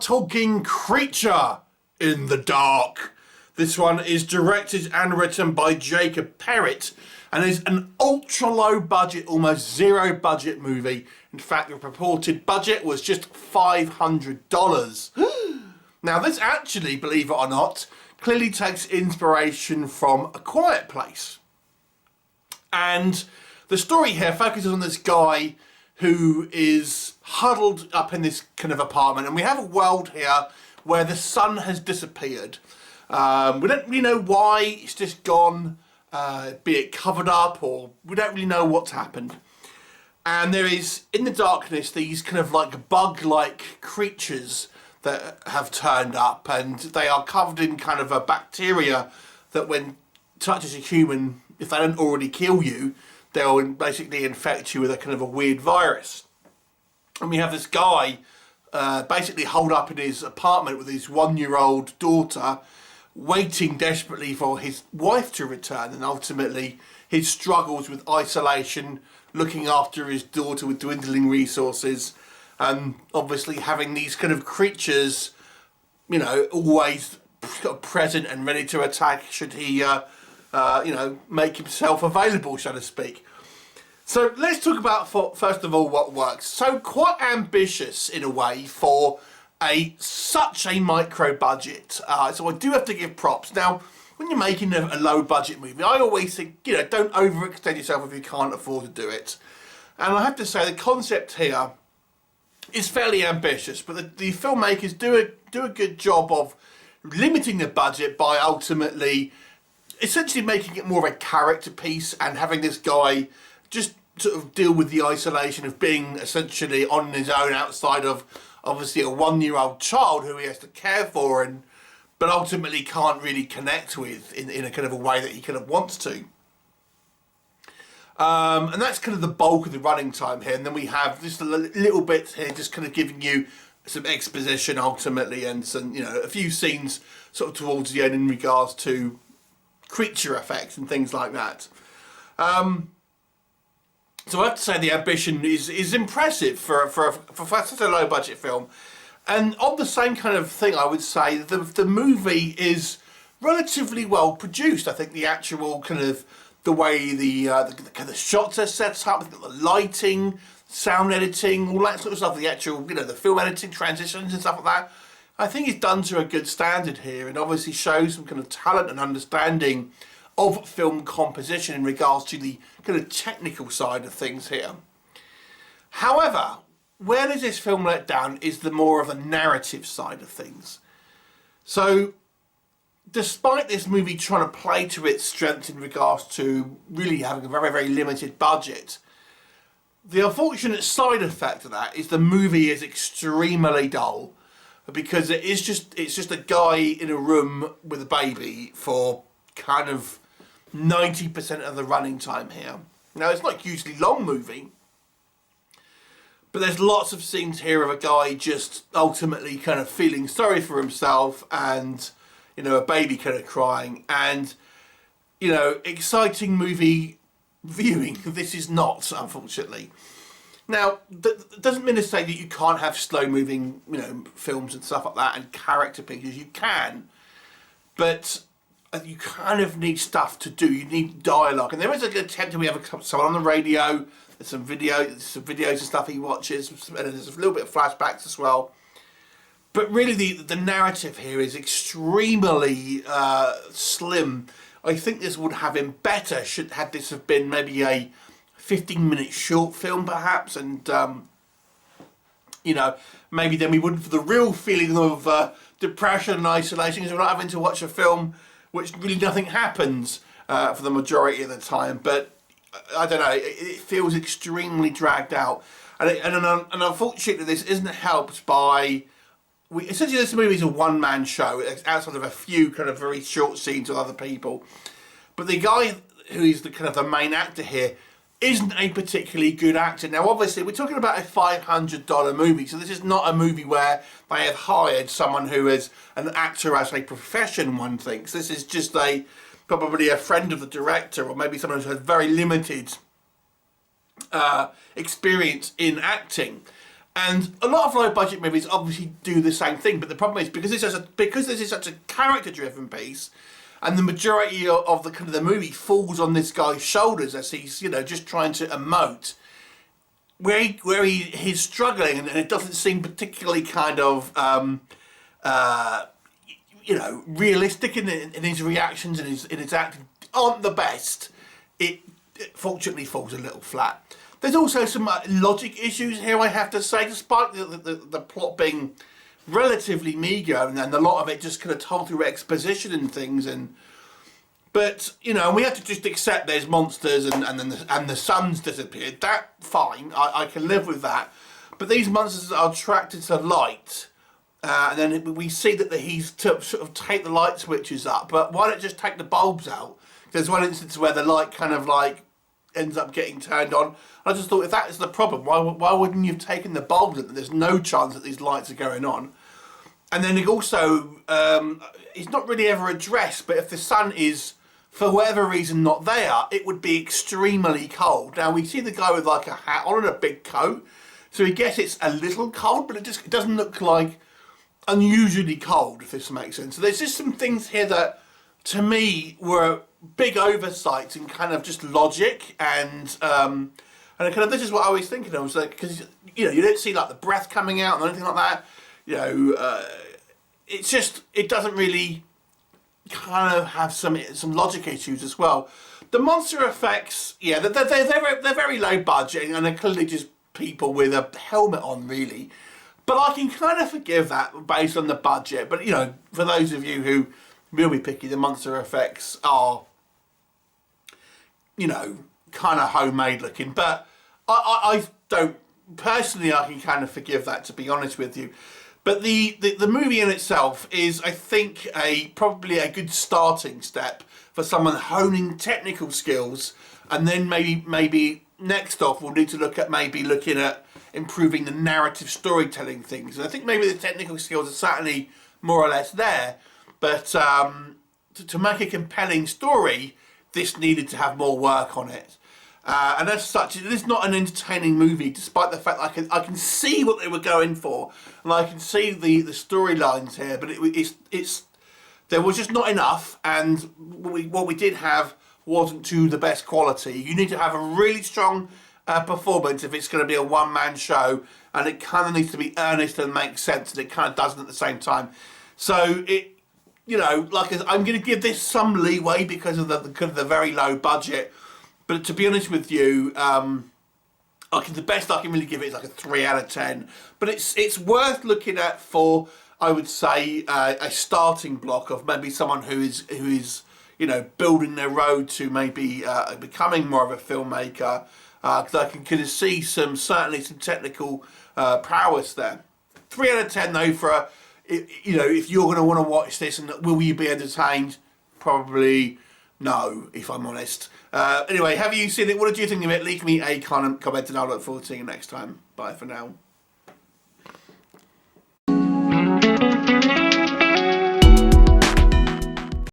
are talking Creature in the Dark. This one is directed and written by Jacob Perrett and is an ultra low budget, almost zero budget movie. In fact, the purported budget was just $500. Now this actually, believe it or not, clearly takes inspiration from A Quiet Place. And the story here focuses on this guy who is huddled up in this kind of apartment, and we have a world here where the sun has disappeared. We don't really know why it's just gone, be it covered up, or we don't really know what's happened. And there is, in the darkness, these kind of like bug-like creatures that have turned up, and they are covered in kind of a bacteria that when touches a human, if they don't already kill you, they'll basically infect you with a kind of a weird virus. And we have this guy basically holed up in his apartment with his 1-year-old daughter, waiting desperately for his wife to return, and ultimately his struggles with isolation, looking after his daughter with dwindling resources, and obviously having these kind of creatures, you know, always present and ready to attack should he you know, make himself available, so to speak. So let's talk about, first of all, what works. So quite ambitious in a way for such a micro budget. So I do have to give props. Now, when you're making a low budget movie, I always think, you know, don't overextend yourself if you can't afford to do it. And I have to say the concept here is fairly ambitious, but the filmmakers do a good job of limiting the budget by ultimately essentially making it more of a character piece and having this guy just sort of deal with the isolation of being essentially on his own outside of obviously a 1-year-old child who he has to care for, and but ultimately can't really connect with in a kind of a way that he kind of wants to. And that's kind of the bulk of the running time here, and then we have just a little bit here just kind of giving you some exposition ultimately, and some, you know, a few scenes sort of towards the end in regards to creature effects and things like that. So I have to say the ambition is impressive for such a low budget film. And on the same kind of thing, I would say the movie is relatively well produced. I think the actual kind of the way the kind of shots are set up, the lighting, sound editing, all that sort of stuff, the actual, you know, the film editing, transitions and stuff like that, I think it's done to a good standard here, and obviously shows some kind of talent and understanding of film composition in regards to the kind of technical side of things here. However, where does this film let down is the more of the narrative side of things. So, despite this movie trying to play to its strengths in regards to really having a very, very limited budget, the unfortunate side effect of that is the movie is extremely dull, because it's just a guy in a room with a baby for kind of 90% of the running time here. Now, it's not a hugely long movie, but there's lots of scenes here of a guy just ultimately kind of feeling sorry for himself, and, you know, a baby kind of crying, and, you know, exciting movie viewing. This is not, unfortunately. Now, that doesn't mean to say that you can't have slow-moving, you know, films and stuff like that, and character pictures. You can, but you kind of need stuff to do. You need dialogue, and there is a good attempt. We have someone on the radio. There's some videos and stuff he watches, and there's a little bit of flashbacks as well. But really, the narrative here is extremely slim. I think this would have been better had this have been maybe a 15-minute short film perhaps, and you know, maybe then we wouldn't for the real feeling of depression and isolation, because we're not having to watch a film which really nothing happens for the majority of the time. But I don't know, it feels extremely dragged out, and unfortunately this isn't helped by essentially this movie is a one-man show outside of a few kind of very short scenes with other people. But the guy who is the kind of the main actor here isn't a particularly good actor. Now, obviously, we're talking about a $500 movie, so this is not a movie where they have hired someone who is an actor as a profession, one thinks. This is just probably a friend of the director, or maybe someone who has very limited experience in acting. And a lot of low-budget movies obviously do the same thing, but the problem is because this is such a character-driven piece, and the majority of the kind of the movie falls on this guy's shoulders as he's, you know, just trying to emote, where he's struggling, and it doesn't seem particularly kind of you know, realistic in his reactions and in his acting aren't the best. It fortunately falls a little flat. There's also some logic issues here, I have to say, despite the plot being relatively meagre and a lot of it just kind of told through exposition and things. But, you know, we have to just accept there's monsters and the sun's disappeared. That, fine, I can live with that. But these monsters are attracted to light. And then we see that he's to sort of take the light switches up. But why not just take the bulbs out? There's one instance where the light kind of like ends up getting turned on. I just thought, if that is the problem, why wouldn't you have taken the bulbs in? There's no chance that these lights are going on. And then it also, it's not really ever addressed, but if the sun is, for whatever reason, not there, it would be extremely cold. Now, we see the guy with like a hat on and a big coat, so we guess it's a little cold, but it doesn't look like unusually cold, if this makes sense. So there's just some things here that, to me, were big oversights in kind of just logic and kind of, this is what I was thinking. I was like, because, you know, you don't see like the breath coming out or anything like that. You know, it's just, it doesn't really kind of have some logic issues as well. The monster effects, yeah, they're very low budget, and they're clearly just people with a helmet on, really. But I can kind of forgive that based on the budget. But, you know, for those of you who will be picky, the monster effects are, you know, kind of homemade looking. But I don't, personally, I can kind of forgive that, to be honest with you. But the movie in itself is, I think, probably a good starting step for someone honing technical skills, and then maybe next off we'll need to look at looking at improving the narrative storytelling things. And I think maybe the technical skills are certainly more or less there, but to make a compelling story, this needed to have more work on it. And as such, it is not an entertaining movie, despite the fact that I can see what they were going for, and I can see the storylines here, but it's there was just not enough, and what we did have wasn't to the best quality. You need to have a really strong performance if it's going to be a one-man show, and it kind of needs to be earnest and make sense, and it kind of doesn't at the same time. So it, you know, like, I'm going to give this some leeway because of the very low budget. But to be honest with you, the best I can really give it is like a 3 out of 10. But it's worth looking at for, I would say, a starting block of maybe someone who is you know, building their road to maybe becoming more of a filmmaker. Because I can see certainly some technical prowess there. 3 out of 10 though for you know, if you're going to want to watch this, and will you be entertained? Probably no, if I'm honest. Anyway, have you seen it? What did you think of it? Leave me a comment and I'll look forward to seeing you next time. Bye for now.